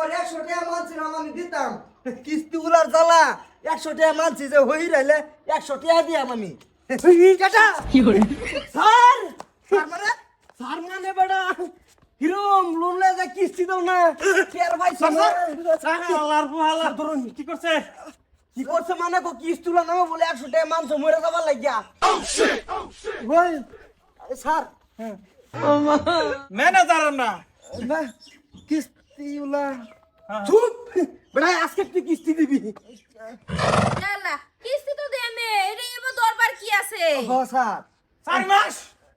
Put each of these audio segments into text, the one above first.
আমার 100 টাকা মানছিলাম আমি দিতাম কিস্তি গুলার জ্বালা 100 টাকা মানছি যে হই রাইলে 100 টাকা দিয়াম আমি কাটা কি করে স্যার স্যার মানে বড় হিরোম লোন লাগে কিস্তি দাও না কেয়ার ভাই স্যার আল্লাহর ভালা ধরুন কি করছে কি করছে মানে কো কিস্তি তুলা নামে বলে 100 টাকা মানছো মরে যাবার লাগিয়া ওই স্যার ম্যানেজার না না কিস্তি উলা চুপ বড় আজকে তুই কিস্তি দিবি না কিস্তি তো দেমে এটা এবার দরবার কি আছে হ স্যার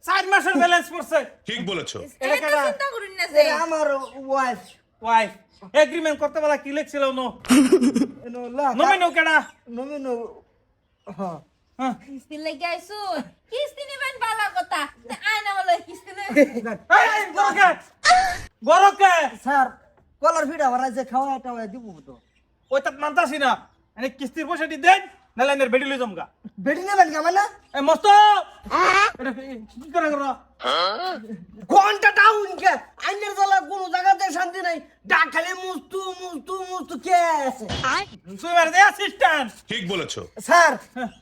4 মাসের ব্যালেন্স পড়ছে ঠিক বলেছো এটা তো চিন্তা করিন না যে আমার ওয়াইফ ওয়াইফ এগ্রিমেন্ট করতে বলা কি লিখছিল নো নো লা নমিনো কেডা নমিনো হ্যাঁ হ্যাঁ কিস্তি লাগি আইছো কিস্তি নিবেন ভালো কথা তা আয়না বলে কিস্তি নে এই গরকে স্যার কলার ফিডা ভরা যে খাওয়া টাওয়া দিব তো ওই তাত মানতাছি না মানে কিস্তির পয়সাটি দেন নালে এর বেডি লই জমগা বেটি নেবেন কেমন না এ মস্ত এটা কি করে করো ঘন্টা টাউন কে আইনের জ্বালা কোনো জায়গাতে শান্তি নাই ডাক খালি মুস্তু মুস্তু মুস্তু কে আছে তুই মার দে অ্যাসিস্ট্যান্ট ঠিক বলেছো স্যার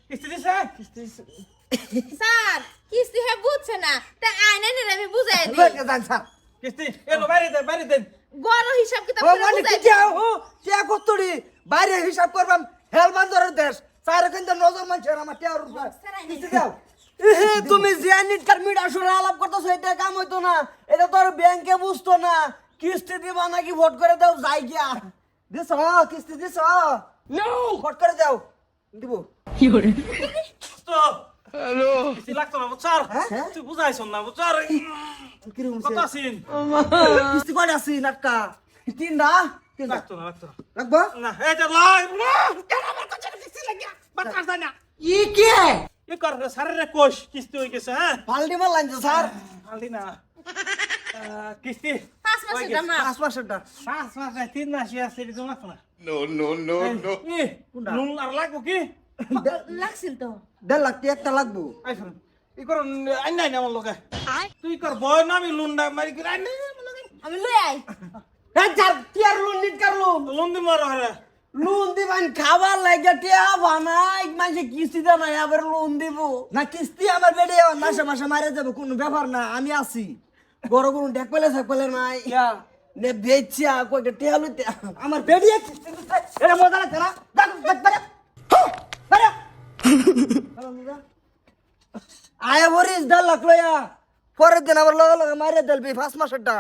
কিস্তি দিছে স্যার কিস্তি হে বুঝছে না তা আয়না নে আমি বুঝাই দিই লোকে যান স্যার কিস্তি এলো বাইরে দেন গড় হিসাব কিতাব ও করে মানে কি বুঝাই কে ও কে কতড়ি বাইরে হিসাব করবাম হেলবান্দরের দেশ স্যার কিন্তু নজর মানছেন আমার টেয়ার কিস্তি দাও তুমি জিয়ানিট কারমিট আসলে আলাপ করতেছো এটা কাম হইতো না এটা তো আর ব্যাংকে বুঝতো না কিস্তি দিবা নাকি ভোট করে দাও যাই গিয়া দিছ কিস্তি দিছ নো ভোট করে দাও দিব তো হ্যালো কিস্তি লাগতো না বুঝছার হ্যাঁ? তুই বুঝাইছ না বুঝছার কিরকম কত আছিন কিস্তি কয়টা আছে নাটকা তিনটা তিনটা লাগতো না রাখবো না এই যে লাই কেন আমার কাছে কিস্তি লাগিয়া বাতাস দেয় না ই কে ই কর সারে কোশ কিস্তি হই গেছে হ্যাঁ পাল্টি মার লাইনছে স্যার আলদি না কিস্তি 5 মাসের দামা 5 মাসেরটা 5 মাস না 3 মাস আছে রে জমা না নো নো নো নো ই নুন আর লাগবো কি লাগছিল তো 1.5 লাখ একটা লাগবো আইফোন ই কর আইনাই না আমার লগে তুই কর বয় না আমি লুন্ডা মারি করে আইনাই আমি লই আই হ্যাঁ যার টিয়ার লোন নিট কারলো লোন দি মার হরে লোন দিবান খাবার লাগে টিয়া বানাই মাসে কিস্তি দেয় না আবার লোন দিব না কিস্তি আমার বেডে মাসে মাসে মারে যাবে কোনো ব্যাপার না আমি আছি বড় কোনো ডেক পেলে থাকলে নাই নে বেচিয়া কয়টা টিয়া লইতে আমার বেডে কিস্তি দিতে এটা মজা লাগছে না আয়া বরিস 1.5 লাখ লইয়া পরের দিন আবার লগে লগে মারিয়ে দেলবি 5 মাসেরটা